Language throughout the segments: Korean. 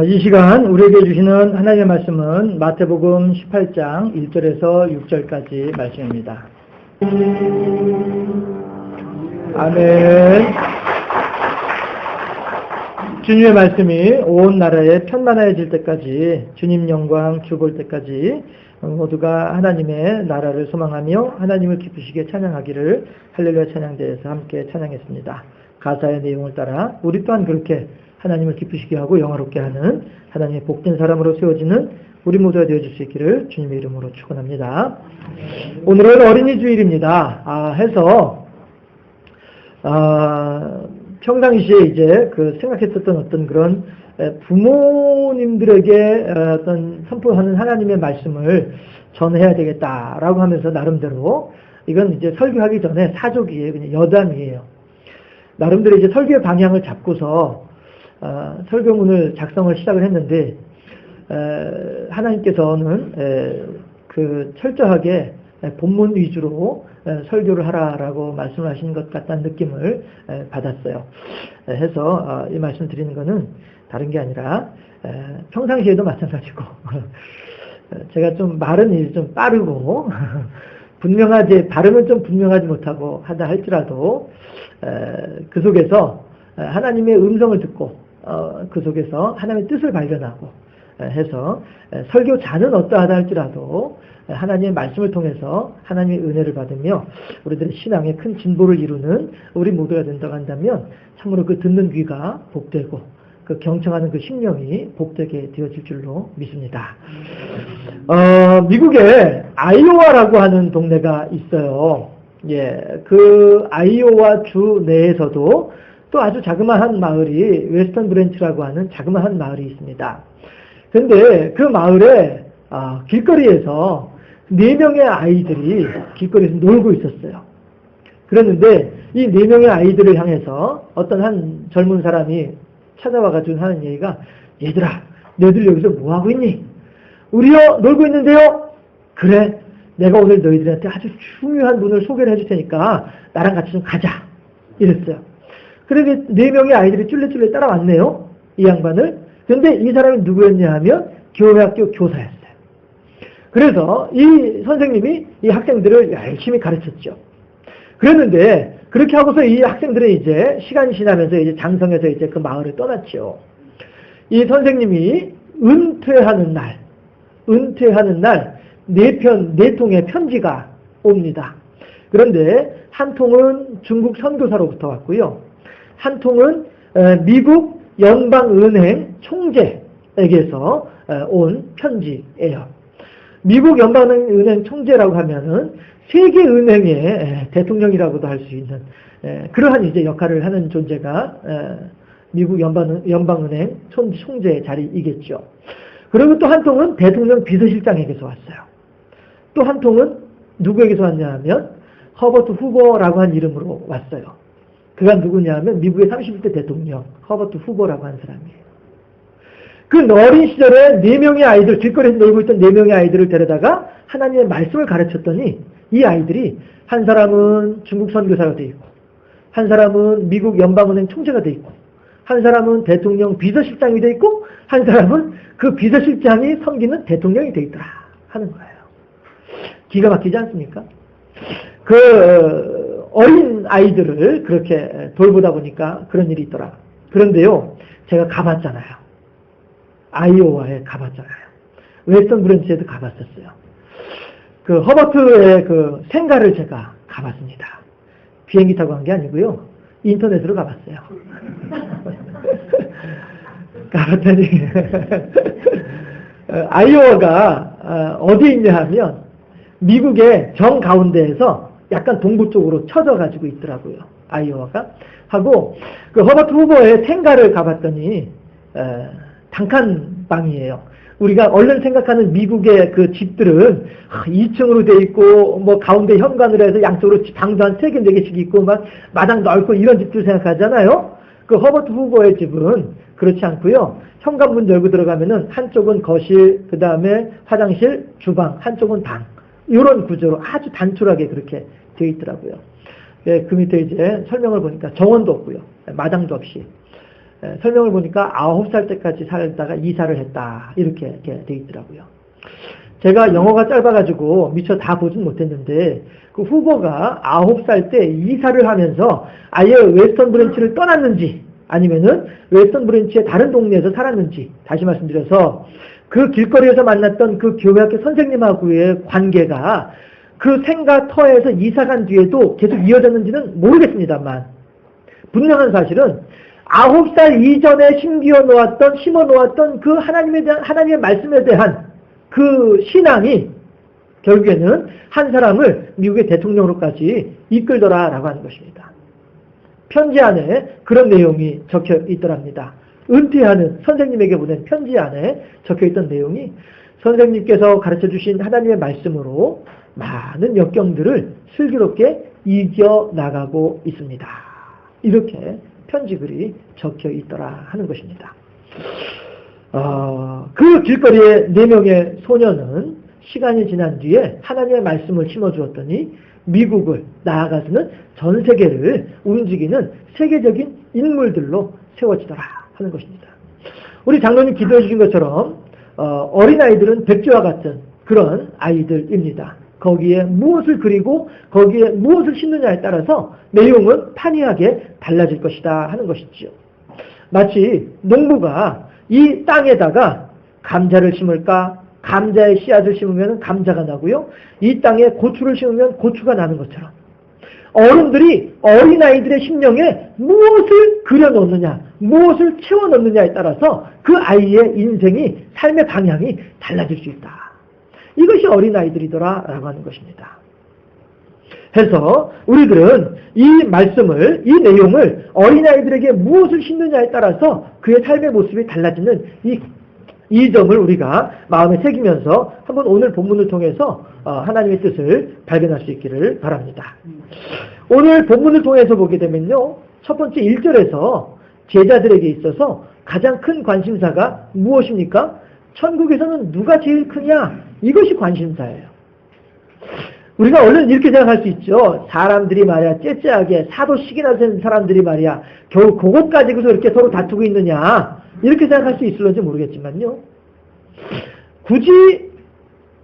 이 시간 우리에게 주시는 하나님의 말씀은 마태복음 18장 1절에서 6절까지 말씀입니다. 아멘. 주님의 말씀이 온 나라에 편만해질 때까지, 주님 영광 주볼 때까지 모두가 하나님의 나라를 소망하며 하나님을 기쁘시게 찬양하기를 할렐루야 찬양대에서 함께 찬양했습니다. 가사의 내용을 따라 우리 또한 그렇게 하나님을 기쁘시게 하고 영화롭게 하는 하나님의 복된 사람으로 세워지는 우리 모두가 되어줄 수 있기를 주님의 이름으로 축원합니다. 오늘은 어린이 주일입니다. 해서 평상시에 이제 생각했었던 어떤 그런 부모님들에게 어떤 선포하는 하나님의 말씀을 전해야 되겠다라고 하면서 나름대로 이건 이제 설교하기 전에 사족이에요. 그냥 여담이에요. 나름대로 이제 설교의 방향을 잡고서 설교문을 작성을 시작을 했는데 하나님께서는 철저하게 본문 위주로 설교를 하라라고 말씀하신 것 같다는 느낌을 받았어요. 해서 이 말씀 드리는 것은 다른 게 아니라 평상시에도 마찬가지고 제가 좀 말은 이제 좀 빠르고 발음은 좀 분명하지 못하고 하다 할지라도 그 속에서 하나님의 음성을 듣고 그 속에서 하나님의 뜻을 발견하고 해서 설교자는 어떠하다 할지라도 하나님의 말씀을 통해서 하나님의 은혜를 받으며 우리들의 신앙에 큰 진보를 이루는 우리 모두가 된다고 한다면 참으로 그 듣는 귀가 복되고 그 경청하는 그 심령이 복되게 되어질 줄로 믿습니다. 미국에 아이오와라고 하는 동네가 있어요. 그 아이오와 주 내에서도 또 아주 자그마한 마을이 웨스턴 브랜치라고 하는 자그마한 마을이 있습니다. 그런데 그 마을에 길거리에서 4명의 아이들이 길거리에서 놀고 있었어요. 그랬는데 이 4명의 아이들을 향해서 어떤 한 젊은 사람이 찾아와가지고 하는 얘기가, 얘들아, 너희들 여기서 뭐하고 있니? 우리요 놀고 있는데요. 그래, 내가 오늘 너희들한테 아주 중요한 분을 소개를 해줄 테니까 나랑 같이 좀 가자 이랬어요. 그래서 4명의 아이들이 쫄래쫄래 따라왔네요, 이 양반을. 그런데 이 사람이 누구였냐 하면 교회학교 교사였어요. 그래서 이 선생님이 이 학생들을 열심히 가르쳤죠. 그랬는데 그렇게 하고서 이 학생들은 이제 시간이 지나면서 이제 장성해서 이제 그 마을을 떠났죠. 이 선생님이 은퇴하는 날 4통의 편지가 옵니다. 그런데 한 통은 중국 선교사로부터 왔고요. 한 통은 미국 연방은행 총재에게서 온 편지예요. 미국 연방은행 총재라고 하면은 세계은행의 대통령이라고도 할 수 있는 그러한 이제 역할을 하는 존재가 미국 연방은행 총재의 자리이겠죠. 그리고 또 한 통은 대통령 비서실장에게서 왔어요. 또 한 통은 누구에게서 왔냐 하면 허버트 후보라고 한 이름으로 왔어요. 그가 누구냐 하면 미국의 31대 대통령 허버트 후보라고 하는 사람이에요. 그 어린 시절에 4명의 아이들, 길거리에서 놀고 있던 4명의 아이들을 데려다가 하나님의 말씀을 가르쳤더니 이 아이들이 한 사람은 중국 선교사가 돼 있고, 한 사람은 미국 연방은행 총재가 돼 있고, 한 사람은 대통령 비서실장이 돼 있고, 한 사람은 그 비서실장이 섬기는 대통령이 돼 있더라 하는 거예요. 기가 막히지 않습니까? 어린 아이들을 그렇게 돌보다 보니까 그런 일이 있더라. 그런데요, 제가 가봤잖아요. 아이오와에 가봤잖아요. 웨스턴 브랜치에도 가봤었어요. 그 허버트의 그 생가를 제가 가봤습니다. 비행기 타고 간 게 아니고요, 인터넷으로 가봤어요. 가봤더니 아이오와가 어디에 있냐 하면 미국의 정가운데에서 약간 동부 쪽으로 쳐져 가지고 있더라고요. 아이오와가. 하고 그 허버트 후보의 생가를 가봤더니 단칸방이에요. 우리가 얼른 생각하는 미국의 그 집들은 2층으로 돼 있고 뭐 가운데 현관으로 해서 양쪽으로 방도 한 3개, 4개씩 있고 막 마당 넓고 이런 집들 생각하잖아요. 그 허버트 후보의 집은 그렇지 않고요. 현관문 열고 들어가면은 한쪽은 거실, 그 다음에 화장실, 주방, 한쪽은 방. 이런 구조로 아주 단촐하게 그렇게 되어 있더라고요. 그 밑에 이제 설명을 보니까 정원도 없고요. 마당도 없이 설명을 보니까 9살 때까지 살다가 이사를 했다. 이렇게 돼 있더라고요. 제가 영어가 짧아가지고 미처 다 보진 못했는데 그 후보가 9살 때 이사를 하면서 아예 웨스턴 브랜치를 떠났는지 아니면은 웨스턴 브랜치의 다른 동네에서 살았는지 다시 말씀드려서 그 길거리에서 만났던 그 교회학교 선생님하고의 관계가 그 생과 터에서 이사 간 뒤에도 계속 이어졌는지는 모르겠습니다만 분명한 사실은 9살 이전에 심어 놓았던 그 하나님의 말씀에 대한 그 신앙이 결국에는 한 사람을 미국의 대통령으로까지 이끌더라라고 하는 것입니다. 편지 안에 그런 내용이 적혀 있더랍니다. 은퇴하는 선생님에게 보낸 편지 안에 적혀 있던 내용이 선생님께서 가르쳐 주신 하나님의 말씀으로 많은 역경들을 슬기롭게 이겨나가고 있습니다. 이렇게 편지글이 적혀 있더라 하는 것입니다. 그 길거리의 4명의 소년은 시간이 지난 뒤에 하나님의 말씀을 심어주었더니 미국을 나아가서는 전 세계를 움직이는 세계적인 인물들로 세워지더라 하는 것입니다. 우리 장로님 기도해 주신 것처럼 어린아이들은 백지와 같은 그런 아이들입니다. 거기에 무엇을 그리고 거기에 무엇을 심느냐에 따라서 내용은 판이하게 달라질 것이다 하는 것이지요. 마치 농부가 이 땅에다가 감자를 심을까? 감자의 씨앗을 심으면 감자가 나고요. 이 땅에 고추를 심으면 고추가 나는 것처럼 어른들이 어린아이들의 심령에 무엇을 그려놓느냐, 무엇을 채워넣느냐에 따라서 그 아이의 인생이, 삶의 방향이 달라질 수 있다. 이것이 어린아이들이더라 라고 하는 것입니다. 해서 우리들은 이 말씀을, 이 내용을 어린아이들에게 무엇을 심느냐에 따라서 그의 삶의 모습이 달라지는 이 점을 우리가 마음에 새기면서 한번 오늘 본문을 통해서 하나님의 뜻을 발견할 수 있기를 바랍니다. 오늘 본문을 통해서 보게 되면요, 첫 번째 1절에서 제자들에게 있어서 가장 큰 관심사가 무엇입니까? 천국에서는 누가 제일 크냐? 이것이 관심사예요. 우리가 얼른 이렇게 생각할 수 있죠. 사람들이 말이야, 째째하게 사도씩이나 된 사람들이 말이야, 겨우 그것 가지고서 이렇게 서로 다투고 있느냐, 이렇게 생각할 수 있을런지 모르겠지만요. 굳이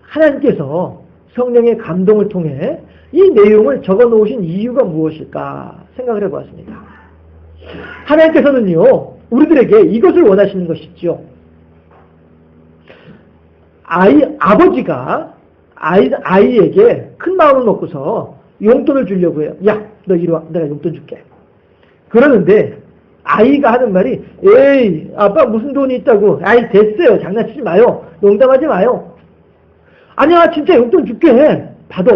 하나님께서 성령의 감동을 통해 이 내용을 적어 놓으신 이유가 무엇일까 생각을 해보았습니다. 하나님께서는요, 우리들에게 이것을 원하시는 것이죠. 아버지가 아이에게 큰 마음을 먹고서 용돈을 주려고 해요. 야, 너 이리 와. 내가 용돈 줄게. 그러는데 아이가 하는 말이, 에이, 아빠 무슨 돈이 있다고. 아이, 됐어요. 장난치지 마요. 농담하지 마요. 아니야, 진짜 용돈 줄게. 받아.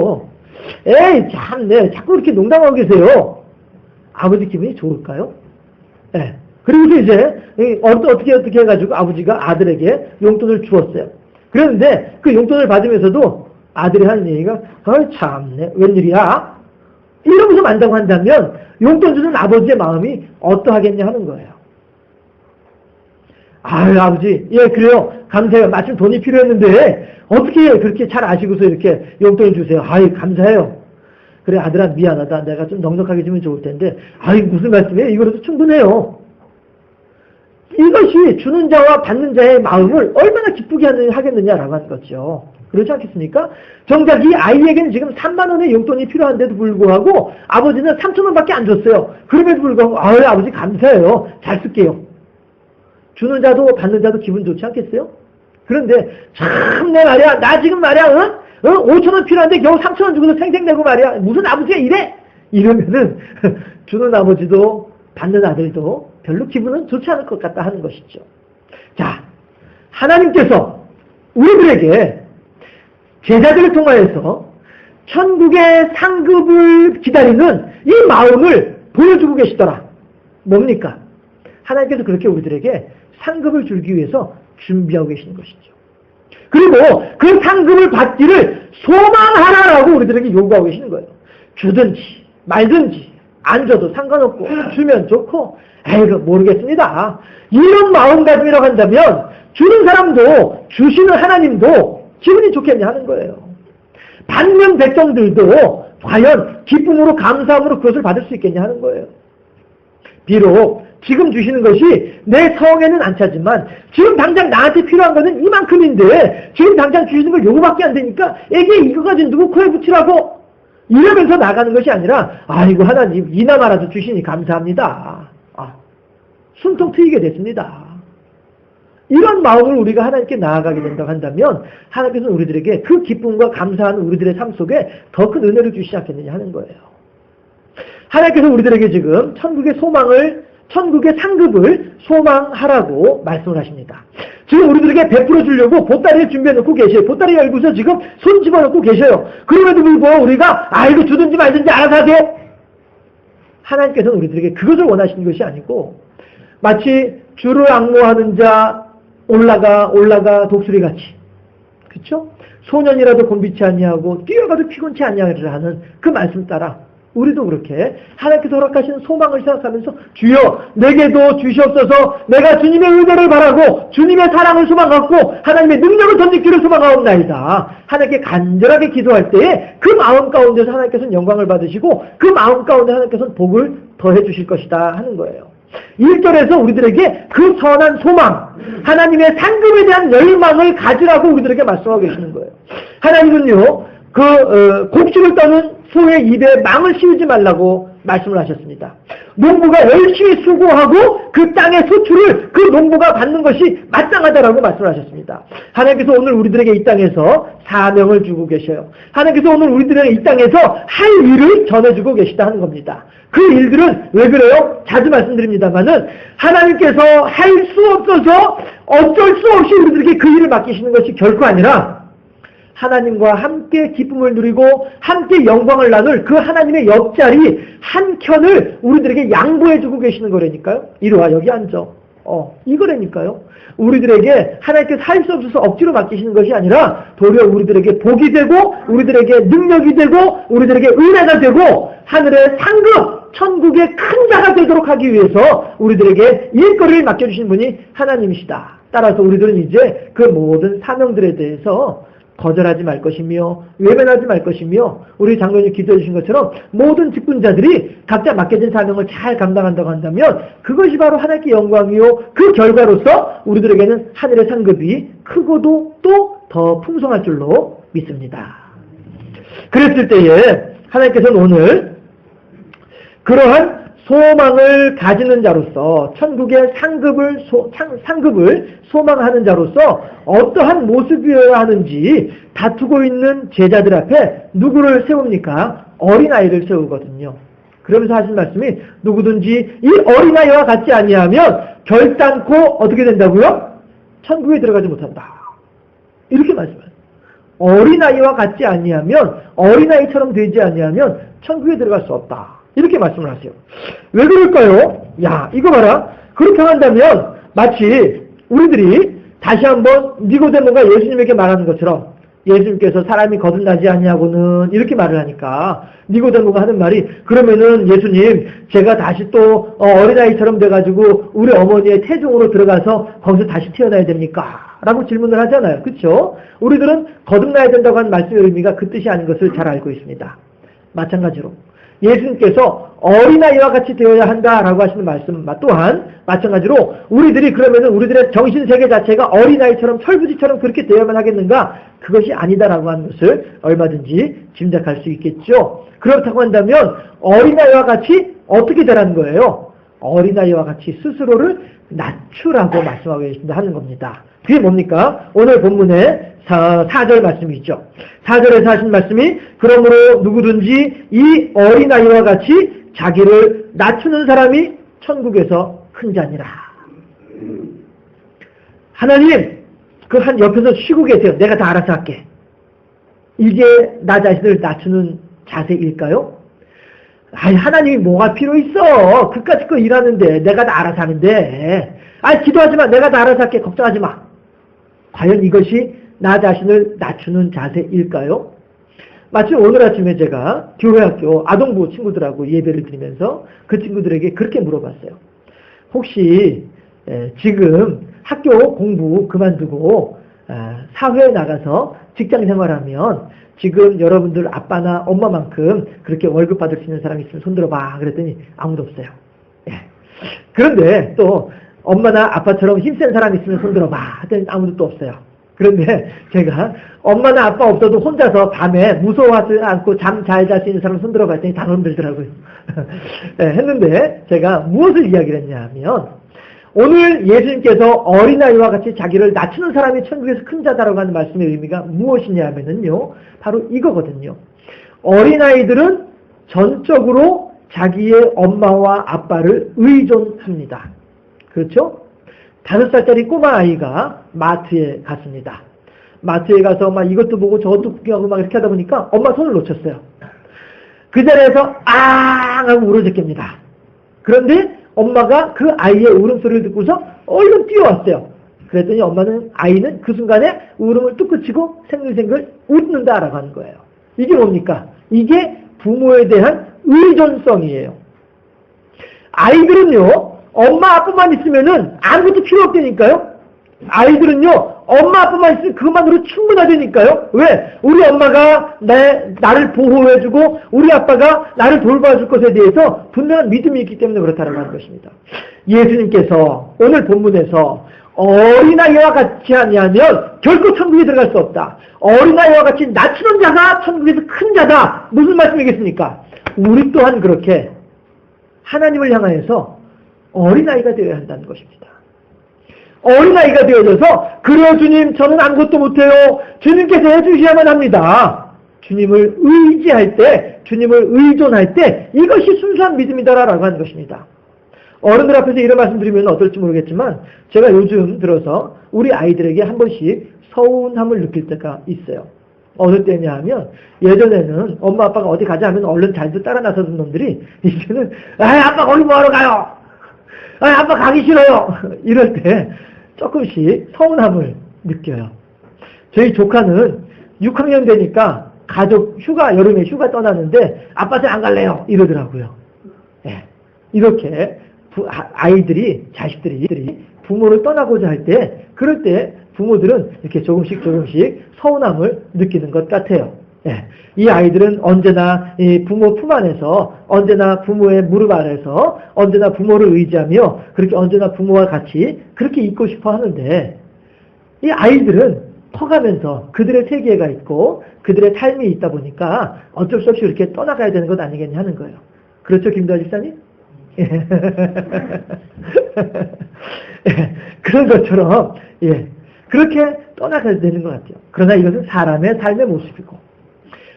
에이, 참네. 자꾸 이렇게 농담하고 계세요. 아버지 기분이 좋을까요? 네. 그리고서 이제 어떻게 해가지고 아버지가 아들에게 용돈을 주었어요. 그런데 그 용돈을 받으면서도 아들이 하는 얘기가, 참네, 웬일이야? 이러면서 만다고 한다면 용돈 주는 아버지의 마음이 어떠하겠냐 하는 거예요. 아유, 아버지, 예, 그래요. 감사해요. 마침 돈이 필요했는데 어떻게 그렇게 잘 아시고서 이렇게 용돈을 주세요. 아유, 감사해요. 그래, 아들아, 미안하다. 내가 좀 넉넉하게 주면 좋을 텐데, 아유, 무슨 말씀이에요? 이거로도 충분해요. 이것이 주는 자와 받는 자의 마음을 얼마나 기쁘게 하겠느냐라고 하는 거죠. 그렇지 않겠습니까? 정작 이 아이에게는 지금 3만 원의 용돈이 필요한데도 불구하고 아버지는 3천 원밖에 안 줬어요. 그럼에도 불구하고 아유, 아버지 감사해요. 잘 쓸게요. 주는 자도 받는 자도 기분 좋지 않겠어요? 그런데 참 내 말이야, 나 지금 말이야, 5천 원 필요한데 겨우 3천 원 주고서 생생내고 말이야, 무슨 아버지가 이래? 이러면은 주는 아버지도 받는 아들도 별로 기분은 좋지 않을 것 같다 하는 것이죠. 자, 하나님께서 우리들에게 제자들을 통하여서 천국의 상급을 기다리는 이 마음을 보여주고 계시더라. 뭡니까? 하나님께서 그렇게 우리들에게 상급을 주기 위해서 준비하고 계시는 것이죠. 그리고 그 상급을 받기를 소망하라라고 우리들에게 요구하고 계시는 거예요. 주든지 말든지 안 줘도 상관없고 주면 좋고, 에이그 모르겠습니다. 이런 마음가짐이라고 한다면 주는 사람도 주시는 하나님도 기분이 좋겠냐 하는 거예요. 받는 백성들도 과연 기쁨으로 감사함으로 그것을 받을 수 있겠냐 하는 거예요. 비록 지금 주시는 것이 내 성에는 안 차지만 지금 당장 나한테 필요한 거는 이만큼인데 지금 당장 주시는 걸 요거밖에 안 되니까 애기 이거 가지고 누구 코에 붙이라고 이러면서 나가는 것이 아니라 아이고 하나님 이나마라도 주시니 감사합니다. 숨통 트이게 됐습니다. 이런 마음을 우리가 하나님께 나아가게 된다고 한다면 하나님께서는 우리들에게 그 기쁨과 감사하는 우리들의 삶 속에 더 큰 은혜를 주시지 않겠느냐 하는 거예요. 하나님께서 우리들에게 지금 천국의 상급을 소망하라고 말씀을 하십니다. 지금 우리들에게 베풀어 주려고 보따리를 준비해 놓고 계셔요. 보따리 열고서 지금 손 집어넣고 계셔요. 그럼에도 불구하고 우리가 이거 주든지 말든지 알아서 하게. 하나님께서는 우리들에게 그것을 원하시는 것이 아니고 마치 주를 앙모하는 자 올라가 독수리같이, 그렇죠? 소년이라도 곤비치 아니하고 뛰어가도 피곤치 아니하리라 하는 그 말씀 따라 우리도 그렇게 하나님께서 허락하시는 소망을 생각하면서 주여 내게도 주시옵소서. 내가 주님의 은혜를 바라고 주님의 사랑을 소망하고 하나님의 능력을 던지기를 소망하옵나이다. 하나님께 간절하게 기도할 때에 그 마음 가운데서 하나님께서는 영광을 받으시고 그 마음 가운데 하나님께서는 복을 더해 주실 것이다 하는 거예요. 1절에서 우리들에게 그 선한 소망, 하나님의 상급에 대한 열망을 가지라고 우리들에게 말씀하고 계시는 거예요. 하나님은요, 곡식을 떠는 소의 입에 망을 씌우지 말라고 말씀을 하셨습니다. 농부가 열심히 수고하고 그 땅의 소출을 그 농부가 받는 것이 마땅하다라고 말씀을 하셨습니다. 하나님께서 오늘 우리들에게 이 땅에서 사명을 주고 계셔요. 하나님께서 오늘 우리들에게 이 땅에서 할 일을 전해주고 계시다 하는 겁니다. 그 일들은 왜 그래요? 자주 말씀드립니다만은 하나님께서 할 수 없어서 어쩔 수 없이 우리들에게 그 일을 맡기시는 것이 결코 아니라 하나님과 함께 기쁨을 누리고 함께 영광을 나눌 그 하나님의 옆자리 한 켠을 우리들에게 양보해주고 계시는 거라니까요. 이리 와 여기 앉아. 이거라니까요. 우리들에게 하나님께서 할 수 없어서 억지로 맡기시는 것이 아니라 도리어 우리들에게 복이 되고 우리들에게 능력이 되고 우리들에게 은혜가 되고 하늘의 상급 천국의 큰 자가 되도록 하기 위해서 우리들에게 일거리를 맡겨주신 분이 하나님이시다. 따라서 우리들은 이제 그 모든 사명들에 대해서 거절하지 말 것이며 외면하지 말 것이며 우리 장로님 기도해 주신 것처럼 모든 직분자들이 각자 맡겨진 사명을 잘 감당한다고 한다면 그것이 바로 하나님께 영광이요 그 결과로서 우리들에게는 하늘의 상급이 크고도 또 더 풍성할 줄로 믿습니다. 그랬을 때에 하나님께서는 오늘 그러한 소망을 가지는 자로서 천국의 상급을 소망하는 자로서 어떠한 모습이어야 하는지 다투고 있는 제자들 앞에 누구를 세웁니까? 어린아이를 세우거든요. 그러면서 하신 말씀이 누구든지 이 어린아이와 같지 아니하면 결단코 어떻게 된다고요? 천국에 들어가지 못한다. 이렇게 말씀하세요. 어린아이와 같지 아니하면 어린아이처럼 되지 아니하면 천국에 들어갈 수 없다. 이렇게 말씀을 하세요. 왜 그럴까요? 야, 이거 봐라. 그렇게 한다면 마치 우리들이 다시 한번 니고데모가 예수님에게 말하는 것처럼 예수님께서 사람이 거듭나지 아니하고는 이렇게 말을 하니까 니고데모가 하는 말이 그러면은 예수님 제가 다시 또 어린아이처럼 돼가지고 우리 어머니의 태중으로 들어가서 거기서 다시 태어나야 됩니까? 라고 질문을 하잖아요. 그렇죠? 우리들은 거듭나야 된다고 하는 말씀의 의미가 그 뜻이 아닌 것을 잘 알고 있습니다. 마찬가지로 예수님께서 어린아이와 같이 되어야 한다라고 하시는 말씀 또한 마찬가지로 우리들이 그러면은 우리들의 정신세계 자체가 어린아이처럼 철부지처럼 그렇게 되어야만 하겠는가? 그것이 아니다라고 하는 것을 얼마든지 짐작할 수 있겠죠. 그렇다고 한다면 어린아이와 같이 어떻게 되라는 거예요? 어린아이와 같이 스스로를 낮추라고 말씀하고 계신다 하는 겁니다. 그게 뭡니까? 오늘 본문에 4절 말씀이 있죠. 4절에서 하신 말씀이 그러므로 누구든지 이 어린아이와 같이 자기를 낮추는 사람이 천국에서 큰 자니라. 하나님 그 한 옆에서 쉬고 계세요. 내가 다 알아서 할게. 이게 나 자신을 낮추는 자세일까요? 아니 하나님이 뭐가 필요 있어. 그까짓 거 일하는데 내가 다 알아서 하는데 기도하지 마. 내가 다 알아서 할게. 걱정하지 마. 과연 이것이 나 자신을 낮추는 자세일까요? 마치 오늘 아침에 제가 교회학교 아동부 친구들하고 예배를 드리면서 그 친구들에게 그렇게 물어봤어요. 혹시 지금 학교 공부 그만두고 사회에 나가서 직장 생활하면 지금 여러분들 아빠나 엄마만큼 그렇게 월급 받을 수 있는 사람이 있으면 손들어봐. 그랬더니 아무도 없어요. 그런데 또 엄마나 아빠처럼 힘센 사람이 있으면 손들어봐 하더니 아무도 또 없어요. 그런데 제가 엄마나 아빠 없어도 혼자서 밤에 무서워하지 않고 잠 잘 잘 수 있는 사람 손들어봐 했더니 다 손들더라고요. 네, 했는데 제가 무엇을 이야기를 했냐 하면 오늘 예수님께서 어린아이와 같이 자기를 낮추는 사람이 천국에서 큰 자다라고 하는 말씀의 의미가 무엇이냐 하면은요, 바로 이거거든요. 어린아이들은 전적으로 자기의 엄마와 아빠를 의존합니다. 그렇죠? 5살짜리 꼬마아이가 마트에 갔습니다. 마트에 가서 막 이것도 보고 저것도 구경하고 막 이렇게 하다 보니까 엄마 손을 놓쳤어요. 그 자리에서 앙 하고 울어댔습니다. 그런데 엄마가 그 아이의 울음소리를 듣고서 얼른 뛰어왔어요. 그랬더니 아이는 그 순간에 울음을 뚝 그치고 생글생글 웃는다라고 하는 거예요. 이게 뭡니까? 이게 부모에 대한 의존성이에요. 아이들은요, 엄마 아빠만 있으면은 아무것도 필요 없다니까요. 아이들은요, 엄마 아빠만 있으면 그것만으로 충분하다니까요. 왜? 우리 엄마가 나를 보호해주고 우리 아빠가 나를 돌봐줄 것에 대해서 분명한 믿음이 있기 때문에 그렇다는 하는 것입니다. 예수님께서 오늘 본문에서 어린아이와 같이 아니하면 결코 천국에 들어갈 수 없다. 어린아이와 같이 낮추는 자가 천국에서 큰 자다. 무슨 말씀이겠습니까? 우리 또한 그렇게 하나님을 향하여서 어린아이가 되어야 한다는 것입니다. 어린아이가 되어져서 그래요 주님 저는 아무것도 못해요. 주님께서 해주셔야만 합니다. 주님을 의지할 때, 주님을 의존할 때 이것이 순수한 믿음이다라고 하는 것입니다. 어른들 앞에서 이런 말씀 드리면 어떨지 모르겠지만 제가 요즘 들어서 우리 아이들에게 한 번씩 서운함을 느낄 때가 있어요. 어느 때냐 하면 예전에는 엄마 아빠가 어디 가자 하면 얼른 잘도 따라 나서던 놈들이 이제는 아빠 거기 뭐하러 가요? 아빠 가기 싫어요. 이럴 때 조금씩 서운함을 느껴요. 저희 조카는 6학년 되니까 가족 휴가, 여름에 휴가 떠나는데 아빠 저 안 갈래요. 이러더라고요. 네. 이렇게 아이들이, 자식들이 부모를 떠나고자 할 때, 그럴 때 부모들은 이렇게 조금씩 서운함을 느끼는 것 같아요. 네. 이 아이들은 언제나 이 부모 품 안에서, 언제나 부모의 무릎 아래서, 언제나 부모를 의지하며, 그렇게 언제나 부모와 같이 그렇게 있고 싶어 하는데, 이 아이들은 커가면서 그들의 세계가 있고, 그들의 삶이 있다 보니까 어쩔 수 없이 이렇게 떠나가야 되는 것 아니겠냐 하는 거예요. 그렇죠, 김도아 집사님? 그런 것처럼, 그렇게 떠나가야 되는 것 같아요. 그러나 이것은 사람의 삶의 모습이고,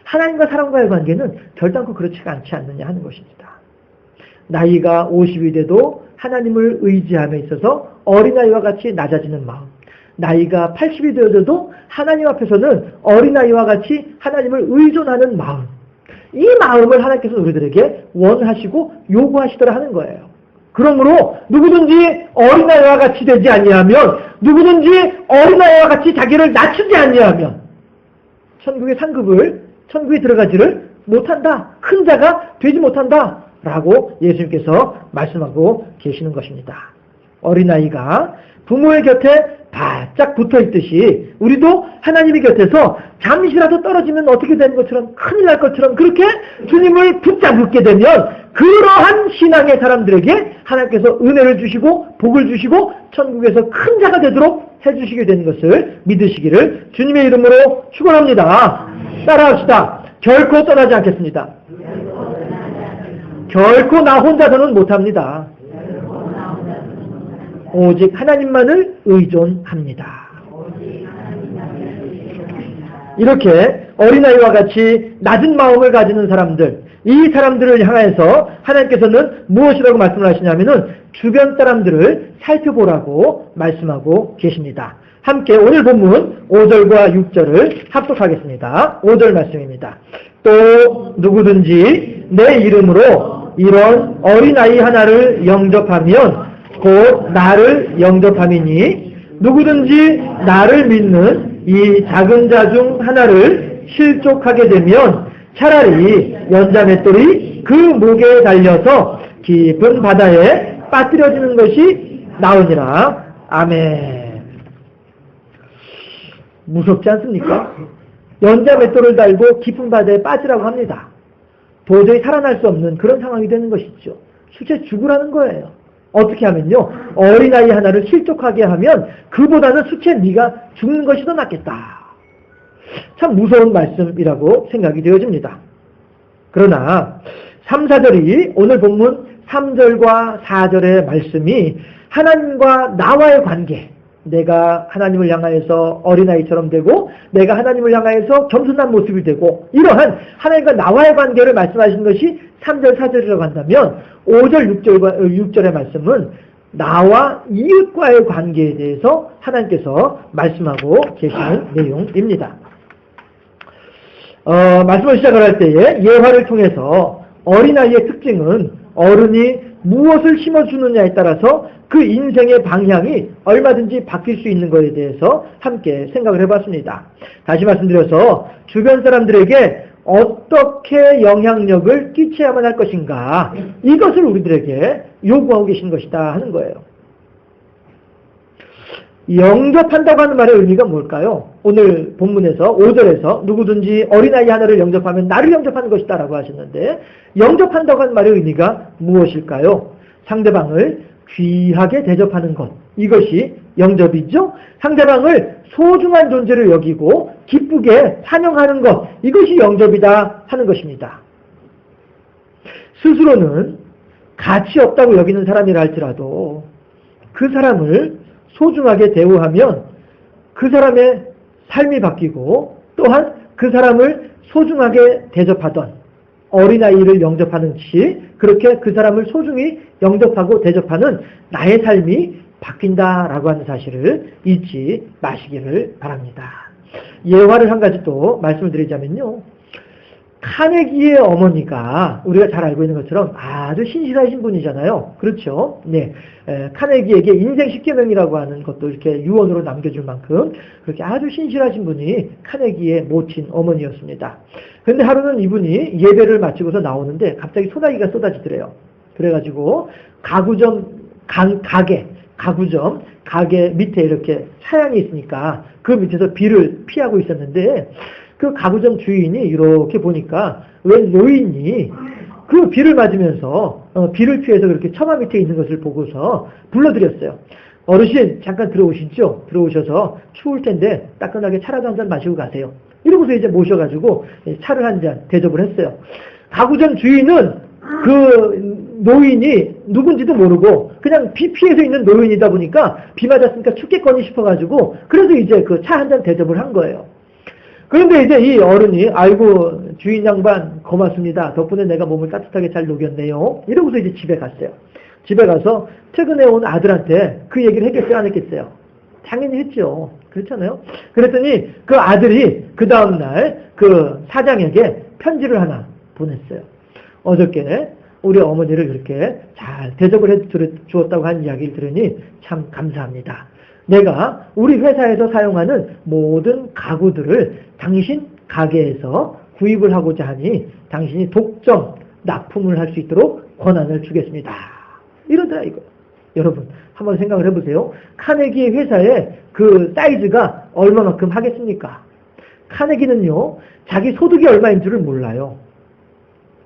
하나님과 사람과의 관계는 결단코 그렇지가 않지 않느냐 하는 것입니다. 나이가 50이 돼도 하나님을 의지함에 있어서 어린아이와 같이 낮아지는 마음, 나이가 80이 되어도 하나님 앞에서는 어린아이와 같이 하나님을 의존하는 마음, 이 마음을 하나님께서 우리들에게 원하시고 요구하시더라 하는 거예요. 그러므로 누구든지 어린아이와 같이 되지 아니하면, 누구든지 어린아이와 같이 자기를 낮추지 아니하면 천국의 상급을, 천국에 들어가지를 못한다. 큰 자가 되지 못한다. 라고 예수님께서 말씀하고 계시는 것입니다. 어린아이가 부모의 곁에 바짝 붙어있듯이 우리도 하나님의 곁에서 잠시라도 떨어지면 어떻게 되는 것처럼, 큰일 날 것처럼 그렇게 주님을 붙잡게 되면 그러한 신앙의 사람들에게 하나님께서 은혜를 주시고 복을 주시고 천국에서 큰 자가 되도록 해주시게 되는 것을 믿으시기를 주님의 이름으로 축원합니다. 따라합시다. 결코 떠나지 않겠습니다. 결코 나 혼자서는 못합니다. 오직 하나님만을 의존합니다. 이렇게 어린아이와 같이 낮은 마음을 가지는 사람들, 이 사람들을 향해서 하나님께서는 무엇이라고 말씀을 하시냐면은 주변 사람들을 살펴보라고 말씀하고 계십니다. 함께 오늘 본문 5절과 6절을 합독하겠습니다. 5절 말씀입니다. 또 누구든지 내 이름으로 이런 어린아이 하나를 영접하면 곧 나를 영접함이니 누구든지 나를 믿는 이 작은 자 중 하나를 실족하게 되면 차라리 연자맷돌이 그 목에 달려서 깊은 바다에 빠뜨려지는 것이 나으니라. 아멘. 무섭지 않습니까? 연자맷돌을 달고 깊은 바다에 빠지라고 합니다. 도저히 살아날 수 없는 그런 상황이 되는 것이죠. 실제 죽으라는 거예요. 어떻게 하면요, 어린아이 하나를 실족하게 하면 그보다는 수치에 네가 죽는 것이 더 낫겠다. 참 무서운 말씀이라고 생각이 되어집니다. 그러나 3, 4절이 오늘 본문 3절과 4절의 말씀이 하나님과 나와의 관계, 내가 하나님을 향하여서 어린아이처럼 되고 내가 하나님을 향하여서 겸손한 모습이 되고 이러한 하나님과 나와의 관계를 말씀하시는 것이 3절, 4절이라고 한다면 5절, 6절의 말씀은 나와 이웃과의 관계에 대해서 하나님께서 말씀하고 계시는 내용입니다. 말씀을 시작을 할 때에 예화를 통해서 어린아이의 특징은 어른이 무엇을 심어주느냐에 따라서 그 인생의 방향이 얼마든지 바뀔 수 있는 것에 대해서 함께 생각을 해봤습니다. 다시 말씀드려서 주변 사람들에게 어떻게 영향력을 끼쳐야만 할 것인가, 이것을 우리들에게 요구하고 계신 것이다 하는 거예요. 영접한다고 하는 말의 의미가 뭘까요? 오늘 본문에서 5절에서 누구든지 어린아이 하나를 영접하면 나를 영접하는 것이다 라고 하셨는데, 영접한다고 하는 말의 의미가 무엇일까요? 상대방을 귀하게 대접하는 것, 이것이 영접이죠. 상대방을 소중한 존재를 여기고 기쁘게 환영하는 것, 이것이 영접이다 하는 것입니다. 스스로는 가치 없다고 여기는 사람이라 할지라도 그 사람을 소중하게 대우하면 그 사람의 삶이 바뀌고, 또한 그 사람을 소중하게 대접하던 어린아이를 영접하는 듯이 그렇게 그 사람을 소중히 영접하고 대접하는 나의 삶이 바뀐다라고 하는 사실을 잊지 마시기를 바랍니다. 예화를 한 가지 또 말씀을 드리자면요, 카네기의 어머니가 우리가 잘 알고 있는 것처럼 아주 신실하신 분이잖아요. 그렇죠? 네. 카네기에게 인생 10계명이라고 하는 것도 이렇게 유언으로 남겨줄 만큼 그렇게 아주 신실하신 분이 카네기의 모친 어머니였습니다. 그런데 하루는 이분이 예배를 마치고서 나오는데 갑자기 소나기가 쏟아지더래요. 그래가지고 가게 밑에 이렇게 차양이 있으니까 그 밑에서 비를 피하고 있었는데, 그 가구점 주인이 이렇게 보니까 웬 노인이 그 비를 맞으면서 비를 피해서 그렇게 처마 밑에 있는 것을 보고서 불러드렸어요. 어르신 잠깐 들어오시죠. 들어오셔서 추울 텐데 따끈하게 차라도 한 잔 마시고 가세요. 이러고서 이제 모셔가지고 차를 한 잔 대접을 했어요. 가구점 주인은 그 노인이 누군지도 모르고 그냥 비 피해서 있는 노인이다 보니까 비 맞았으니까 춥겠거니 싶어가지고 그래서 이제 그 차 한 잔 대접을 한 거예요. 그런데 이제 이 어른이 아이고 주인 양반 고맙습니다. 덕분에 내가 몸을 따뜻하게 잘 녹였네요. 이러고서 이제 집에 갔어요. 집에 가서 퇴근해 온 아들한테 그 얘기를 했겠어요, 안 했겠어요? 당연히 했죠. 그렇잖아요. 그랬더니 그 아들이 그 다음날 그 사장에게 편지를 하나 보냈어요. 어저께 우리 어머니를 그렇게 잘 대접을 해 주었다고 하는 이야기를 들으니 참 감사합니다. 내가 우리 회사에서 사용하는 모든 가구들을 당신 가게에서 구입을 하고자 하니 당신이 독점 납품을 할 수 있도록 권한을 주겠습니다. 이러더라 이거. 여러분 한번 생각을 해보세요. 카네기의 회사의 그 사이즈가 얼마만큼 하겠습니까? 카네기는요, 자기 소득이 얼마인 줄을 몰라요.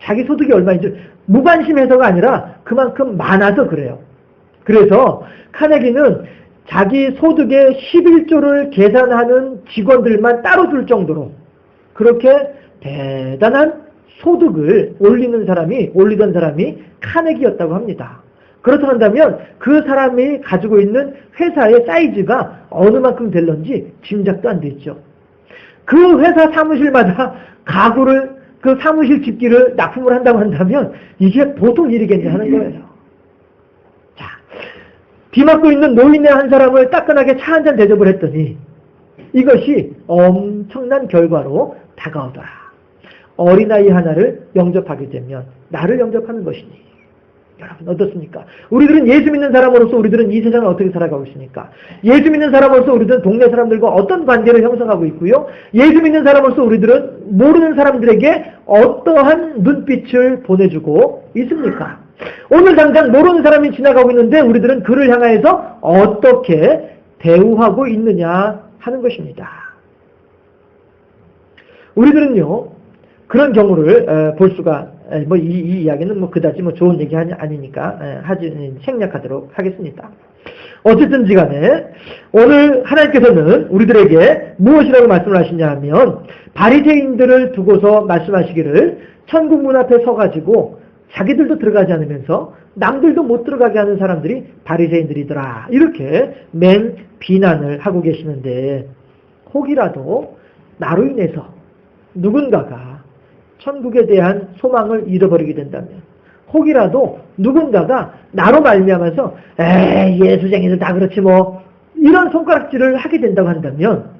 자기 소득이 얼마인 줄 무관심해서가 아니라 그만큼 많아서 그래요. 그래서 카네기는 자기 소득의 11조를 계산하는 직원들만 따로 둘 정도로 그렇게 대단한 소득을 올리던 사람이 카네기였다고 합니다. 그렇다면 그 사람이 가지고 있는 회사의 사이즈가 어느 만큼 될런지 짐작도 안 되죠. 그 회사 사무실마다 가구를, 그 사무실 집기를 납품을 한다고 한다면 이게 보통 일이겠냐 하는 거예요. 비 맞고 있는 노인네 한 사람을 따끈하게 차 한 잔 대접을 했더니 이것이 엄청난 결과로 다가오더라. 어린아이 하나를 영접하게 되면 나를 영접하는 것이니. 여러분 어떻습니까? 우리들은 예수 믿는 사람으로서 우리들은 이 세상을 어떻게 살아가고 있습니까? 예수 믿는 사람으로서 우리들은 동네 사람들과 어떤 관계를 형성하고 있고요. 예수 믿는 사람으로서 우리들은 모르는 사람들에게 어떠한 눈빛을 보내주고 있습니까? 오늘 당장 모르는 사람이 지나가고 있는데 우리들은 그를 향하여서 어떻게 대우하고 있느냐 하는 것입니다. 우리들은요, 그런 경우를 볼 수가 이 이야기는 그다지 좋은 얘기 아니니까 생략하도록 하겠습니다. 어쨌든지 간에 오늘 하나님께서는 우리들에게 무엇이라고 말씀을 하시냐 하면 바리새인들을 두고서 말씀하시기를 천국 문 앞에 서가지고 자기들도 들어가지 않으면서 남들도 못 들어가게 하는 사람들이 바리새인들이더라. 이렇게 비난을 하고 계시는데 혹이라도 나로 인해서 누군가가 천국에 대한 소망을 잃어버리게 된다면 혹이라도 누군가가 나로 말미암아서 예수쟁이들 다 그렇지 이런 손가락질을 하게 된다고 한다면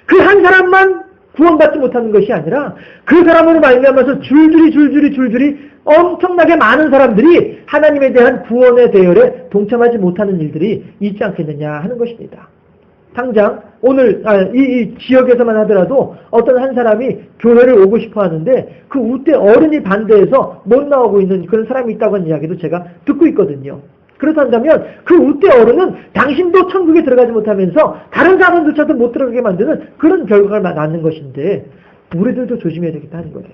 그 한 사람만 구원받지 못하는 것이 아니라 그 사람으로 말미암아서 줄줄이 엄청나게 많은 사람들이 하나님에 대한 구원의 대열에 동참하지 못하는 일들이 있지 않겠느냐 하는 것입니다. 당장 오늘 이 지역에서만 하더라도 어떤 한 사람이 교회를 오고 싶어 하는데 그 우때 어른이 반대해서 못 나오고 있는 그런 사람이 있다고 하는 이야기도 제가 듣고 있거든요. 그렇다면 그 우때 어른은 당신도 천국에 들어가지 못하면서 다른 사람조차도 못 들어가게 만드는 그런 결과가 낳는 것인데 우리들도 조심해야 되겠다는 거예요.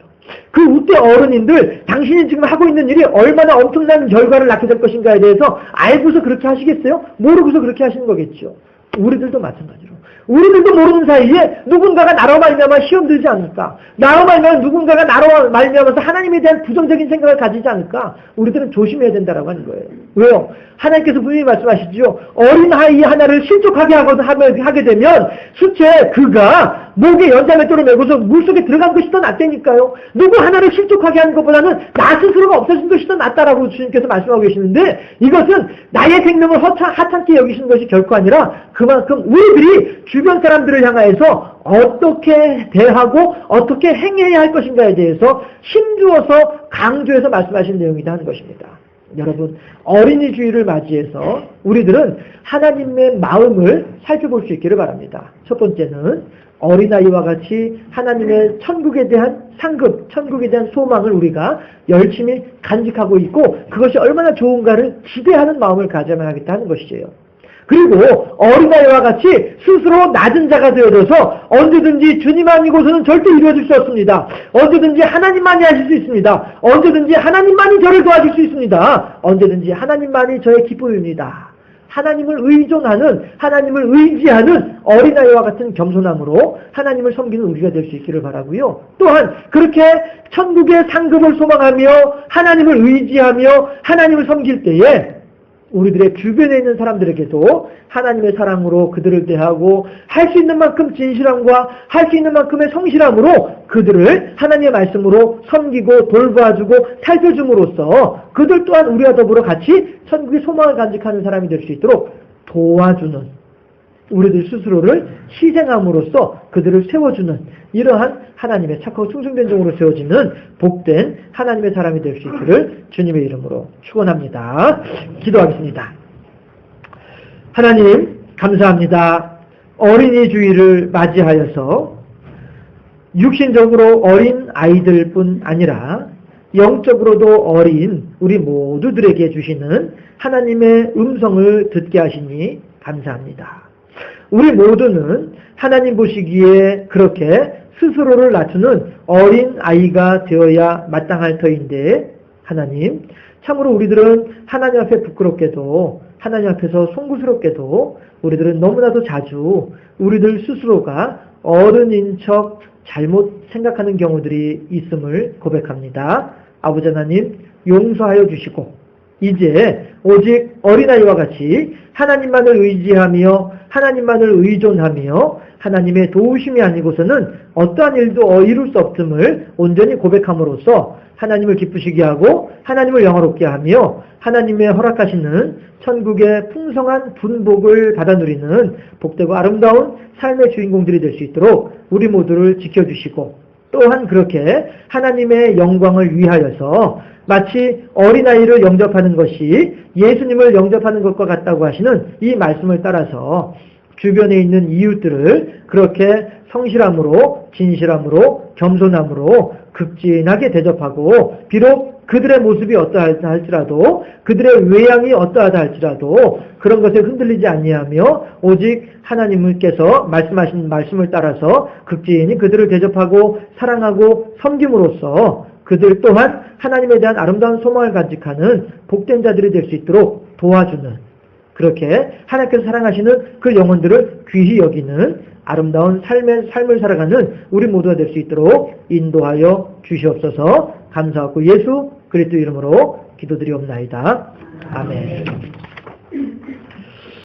그 우때 어른인들 당신이 지금 하고 있는 일이 얼마나 엄청난 결과를 낳게 될 것인가에 대해서 알고서 그렇게 하시겠어요? 모르고서 그렇게 하시는 거겠죠. 우리들도 마찬가지로 우리들도 모르는 사이에 누군가가 나로 말미암아 시험 들지 않을까? 나로 말미암아 누군가가 나로 말미암아서 하나님에 대한 부정적인 생각을 가지지 않을까? 우리들은 조심해야 된다라고 하는 거예요. 왜요? 하나님께서 분명히 말씀하시죠. 어린아이 하나를 실족하게 하게 되면 수채 그가 목에 연자맷돌을 메고서 물속에 들어간 것이 더 낫다니까요. 누구 하나를 실족하게 하는 것보다는 나 스스로가 없어진 것이 더 낫다라고 주님께서 말씀하고 계시는데 이것은 나의 생명을 하찮게 여기시는 것이 결코 아니라 그만큼 우리들이 주변 사람들을 향하여서 어떻게 대하고 어떻게 행해야 할 것인가에 대해서 힘주어서 강조해서 말씀하신 내용이다 하는 것입니다. 여러분 어린이 주일을 맞이해서 우리들은 하나님의 마음을 살펴볼 수 있기를 바랍니다. 첫 번째는 어린아이와 같이 하나님의 천국에 대한 상급, 천국에 대한 소망을 우리가 열심히 간직하고 있고 그것이 얼마나 좋은가를 기대하는 마음을 가져야 하겠다는 것이에요. 그리고 어린아이와 같이 스스로 낮은 자가 되어져서 언제든지 주님 아니고서는 절대 이루어질 수 없습니다. 언제든지 하나님만이 하실 수 있습니다. 언제든지 하나님만이 저를 도와줄 수 있습니다. 언제든지 하나님만이 저의 기쁨입니다. 하나님을 의존하는, 하나님을 의지하는 어린아이와 같은 겸손함으로 하나님을 섬기는 우리가 될 수 있기를 바라고요. 또한 그렇게 천국의 상급을 소망하며 하나님을 의지하며 하나님을 섬길 때에 우리들의 주변에 있는 사람들에게도 하나님의 사랑으로 그들을 대하고 할 수 있는 만큼 진실함과 할 수 있는 만큼의 성실함으로 그들을 하나님의 말씀으로 섬기고 돌봐주고 살펴줌으로써 그들 또한 우리와 더불어 같이 천국의 소망을 간직하는 사람이 될 수 있도록 도와주는 우리들 스스로를 희생함으로써 그들을 세워주는 이러한 하나님의 착하고 충성된 종으로 세워지는 복된 하나님의 사람이 될 수 있기를 주님의 이름으로 축원합니다. 기도하겠습니다. 하나님 감사합니다. 어린이 주일을 맞이하여서 육신적으로 어린 아이들뿐 아니라 영적으로도 어린 우리 모두들에게 주시는 하나님의 음성을 듣게 하시니 감사합니다. 우리 모두는 하나님 보시기에 그렇게 스스로를 낮추는 어린 아이가 되어야 마땅할 터인데 하나님 참으로 우리들은 하나님 앞에 부끄럽게도 하나님 앞에서 송구스럽게도 우리들은 너무나도 자주 우리들 스스로가 어른인 척 잘못 생각하는 경우들이 있음을 고백합니다. 아버지 하나님 용서하여 주시고 이제 오직 어린아이와 같이 하나님만을 의지하며 하나님만을 의존하며 하나님의 도우심이 아니고서는 어떠한 일도 이룰 수 없음을 온전히 고백함으로써 하나님을 기쁘시게 하고 하나님을 영화롭게 하며 하나님의 허락하시는 천국의 풍성한 분복을 받아 누리는 복되고 아름다운 삶의 주인공들이 될 수 있도록 우리 모두를 지켜주시고 또한 그렇게 하나님의 영광을 위하여서 마치 어린아이를 영접하는 것이 예수님을 영접하는 것과 같다고 하시는 이 말씀을 따라서 주변에 있는 이웃들을 그렇게 성실함으로 진실함으로 겸손함으로 극진하게 대접하고 비록 그들의 모습이 어떠하다 할지라도 그들의 외양이 어떠하다 할지라도 그런 것에 흔들리지 아니하며 오직 하나님께서 말씀하신 말씀을 따라서 극진히 그들을 대접하고 사랑하고 섬김으로써 그들 또한 하나님에 대한 아름다운 소망을 간직하는 복된 자들이 될 수 있도록 도와주는, 그렇게 하나님께서 사랑하시는 그 영혼들을 귀히 여기는 아름다운 삶을 살아가는 우리 모두가 될 수 있도록 인도하여 주시옵소서. 감사하고 예수 그리스도 이름으로 기도드리옵나이다. 아멘.